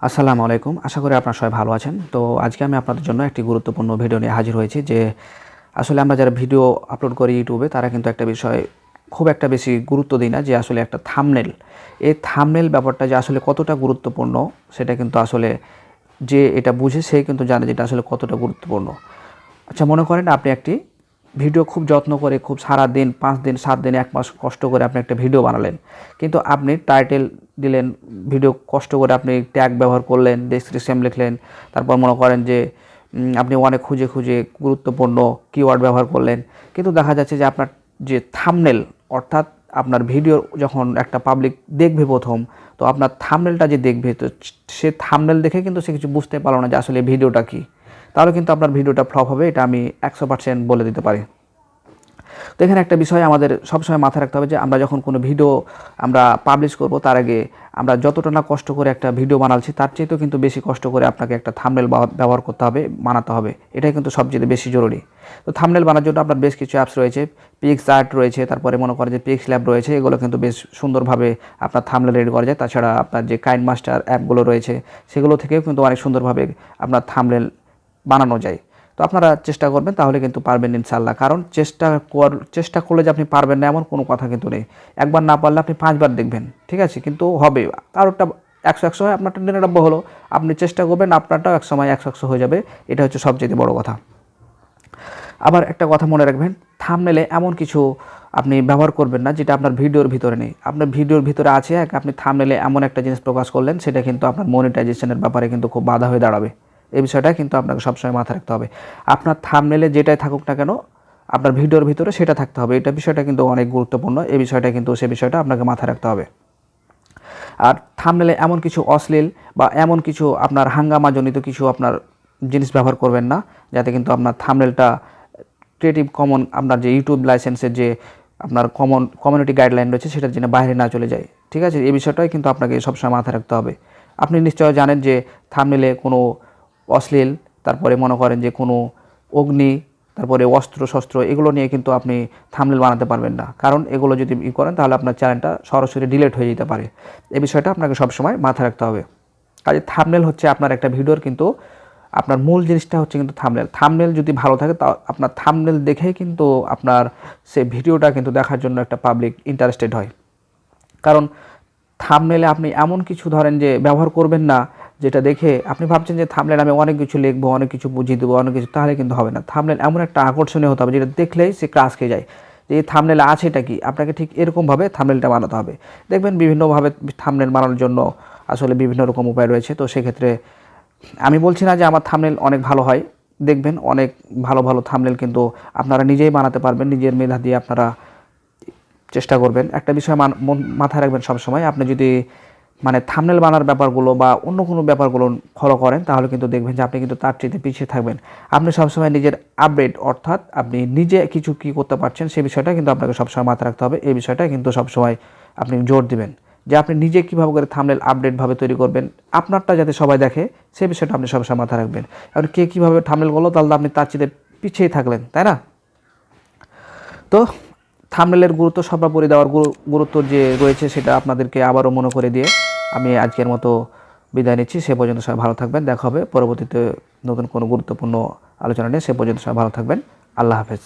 আসসালামু আলাইকুম। আশা করি আপনারা সবাই ভালো আছেন। তো আজকে আমি আপনাদের জন্য একটি গুরুত্বপূর্ণ ভিডিও নিয়ে হাজির হয়েছি যে আসলে আমরা যারা ভিডিও আপলোড করি ইউটিউবে তারা কিন্তু একটা বিষয় খুব একটা বেশি গুরুত্ব দিই না যে আসলে একটা থাম্বনেল। এই থাম্বনেল ব্যাপারটা যে আসলে কতটা গুরুত্বপূর্ণ সেটা কিন্তু আসলে যে এটা বুঝে সে কিন্তু জানে যে এটা আসলে কতটা গুরুত্বপূর্ণ। আচ্ছা, মনে করেন আপনি একটি ভিডিও খুব যত্ন করে খুব সারা দিন 5 দিন 7 দিন 1 মাস কষ্ট করে আপনি একটা ভিডিও বানালেন, কিন্তু আপনি টাইটেল দিলেন, ভিডিও কষ্ট করে আপনি ট্যাগ ব্যবহার করলেন, ডেসক্রিপশন লিখলেন, তারপর মনে করেন যে আপনি অনেক খুঁজে খুঁজে গুরুত্বপূর্ণ কিওয়ার্ড ব্যবহার করলেন, কিন্তু দেখা যাচ্ছে যে আপনার যে থাম্বনেল অর্থাৎ আপনার ভিডিও যখন একটা পাবলিক দেখবে প্রথম, তো আপনার থাম্বনেলটা যে দেখবে তো সে থাম্বনেল দেখে কিন্তু সে কিছু বুঝতে পারলো না যে আসলে ভিডিওটা কী। তাহলে কিন্তু আপনার ভিডিওটা ফ্লপ হবে, এটা আমি 100% বলে দিতে পারি। তো এখানে একটা বিষয় আমাদের সবসময় মাথায় রাখতে হবে যে আমরা যখন কোনো ভিডিও আমরা পাবলিশ করব তার আগে আমরা যতটা না কষ্ট করে একটা ভিডিও বানাচ্ছি তার চেয়েতেও কিন্তু বেশি কষ্ট করে আপনাকে একটা থাম্বনেল ব্যবহার করতে হবে, বানাতে হবে। এটাই কিন্তু সবচেয়ে বেশি জরুরি। তো থাম্বনেল বানানোর জন্য আপনার বেশ কিছু অ্যাপস রয়েছে, পিক্সআর্ট রয়েছে, তারপরে মনে করেন যে পিক্সল্যাব রয়েছে, এগুলো কিন্তু বেশ সুন্দরভাবে আপনার থাম্বনেল রেডি করা যায়। তাছাড়া আপনার যে কাইনমাস্টার অ্যাপগুলো রয়েছে সেগুলো থেকেও কিন্তু অনেক সুন্দরভাবে আপনার থাম্বনেল বানানো যায়। তো আপনারা চেষ্টা করবেন, তাহলে কিন্তু পারবেন ইনশাআল্লাহ। কারণ চেষ্টা করলে যে আপনি পারবেন না এমন কোনো কথা কিন্তু নেই। একবার না পারলে আপনি 5 বার দেখবেন, ঠিক আছে? কিন্তু হবে। কারোরটা 100 হয়, আপনারটা 99 হলো। আপনি চেষ্টা করবেন, আপনারটাও একসময় 100 হয়ে যাবে। এটা হচ্ছে সবচেয়ে বড় কথা। আবার একটা কথা মনে রাখবেন, থাম্বনেলে এমন কিছু আপনি ব্যবহার করবেন না যেটা আপনার ভিডিওর ভিতরে নেই। আপনার ভিডিওর ভিতরে আছে আপনি থাম্বনেলে এমন একটা জিনিস প্রকাশ করলেন, সেটা কিন্তু আপনার মনিটাইজেশনের ব্যাপারে কিন্তু খুব বাধা হয়ে দাঁড়াবে। এই বিষয়টা কিন্তু আপনাকে সবসময় মাথায় রাখতে হবে। আপনার থাম্বনেলে যেটাই থাকুক না কেন, আপনার ভিডিওর ভিতরে সেটা থাকতে হবে। এটা বিষয়টা কিন্তু অনেক গুরুত্বপূর্ণ। এই বিষয়টা কিন্তু সে বিষয়টা আপনাকে মাথায় রাখতে হবে। আর থাম্বনেলে এমন কিছু অশ্লীল বা এমন কিছু আপনার হাঙ্গামাজনিত কিছু আপনার জিনিস ব্যবহার করবেন না, যাতে কিন্তু আপনার থাম্বনেলটা ক্রিয়েটিভ কমন আপনার যে ইউটিউব লাইসেন্সের যে আপনার কমিউনিটি গাইডলাইন রয়েছে সেটার জন্য বাইরে না চলে যায়, ঠিক আছে? এই বিষয়টাই কিন্তু আপনাকে সবসময় মাথায় রাখতে হবে। আপনি নিশ্চয় জানেন যে থাম্বনেলে কোনো অশ্লীল, তারপরে মনে করেন যে কোনো অগ্নি, তারপরে অস্ত্র শস্ত্র, এগুলো নিয়ে কিন্তু আপনি থাম্বনেল বানাতে পারবেন না। কারণ এগুলো যদি করেন তাহলে আপনার চ্যানেলটা সরাসরি ডিলিট হয়ে যেতে পারে। এই বিষয়টা আপনাকে সবসময় মাথায় রাখতে হবে। কাজে থাম্বনেল হচ্ছে আপনার একটা ভিডিওর কিন্তু আপনার মূল জিনিসটা হচ্ছে কিন্তু থাম্বনেল। থাম্বনেল যদি ভালো থাকে তা আপনার থাম্বনেল দেখেই কিন্তু আপনার সে ভিডিওটা কিন্তু দেখার জন্য একটা পাবলিক ইন্টারেস্টেড হয়। কারণ থাম্বনেলে আপনি এমন কিছু ধরেন যে ব্যবহার করবেন না যেটা দেখে আপনি ভাবছেন যে থাম্বনেলে আমি অনেক কিছু লিখবো, অনেক কিছু বুঝিয়ে দেবো, অনেক কিছু, তাহলে কিন্তু হবে না। থাম্বনেল এমন একটা আকর্ষণীয় হতে হবে যেটা দেখলেই সে ক্রাশ খেয়ে যায় যে এই থাম্বনেলে আছে এটা কি। আপনাকে ঠিক এরকমভাবে থাম্বনেলটা বানাতে হবে। দেখবেন বিভিন্নভাবে থাম্বনেল বানানোর জন্য আসলে বিভিন্ন রকম উপায় রয়েছে। তো সেক্ষেত্রে আমি বলছি না যে আমার থাম্বনেল অনেক ভালো হয়। দেখবেন অনেক ভালো ভালো থাম্বনেল কিন্তু আপনারা নিজেই বানাতে পারবেন। নিজের মেধা দিয়ে আপনারা চেষ্টা করবেন। একটা বিষয় মাথায় রাখবেন সবসময়, আপনি যদি থাম্বনেল বানার ব্যাপারগুলো বা অন্য কোনো ব্যাপারগুলো ফলো করেন তাহলে কিন্তু দেখবেন যে আপনি কিন্তু তার চেয়ে পিছিয়ে থাকবেন। আপনি সবসময় নিজের আপডেট অর্থাৎ আপনি নিজে কিছু কী করতে পারছেন সে বিষয়টা কিন্তু আপনাকে সবসময় মাথায় রাখতে হবে। এই বিষয়টা কিন্তু সবসময় আপনি জোর দিবেন যে আপনি নিজে কীভাবে করে থাম্বনেল আপডেটভাবে তৈরি করবেন, আপনারটা যাতে সবাই দেখে সে বিষয়টা আপনি সবসময় মাথায় রাখবেন। আর কে কীভাবে থাম্বনেল করলো তাহলে আপনি তার চেয়ে পিছিয়ে থাকলেন, তাই না? তো থাম্বনেলের গুরুত্ব সর্বোপরি দেওয়ার গুরুত্ব যে রয়েছে সেটা আপনাদেরকে আবারও মনে করে দিয়ে আমি আজকের মতো বিদায় নিচ্ছি। সে পর্যন্ত সবাই ভালো থাকবেন। দেখা হবে পরবর্তীতে নতুন কোনো গুরুত্বপূর্ণ আলোচনা নিয়ে। সে পর্যন্ত সবাই ভালো থাকবেন। আল্লাহ হাফেজ।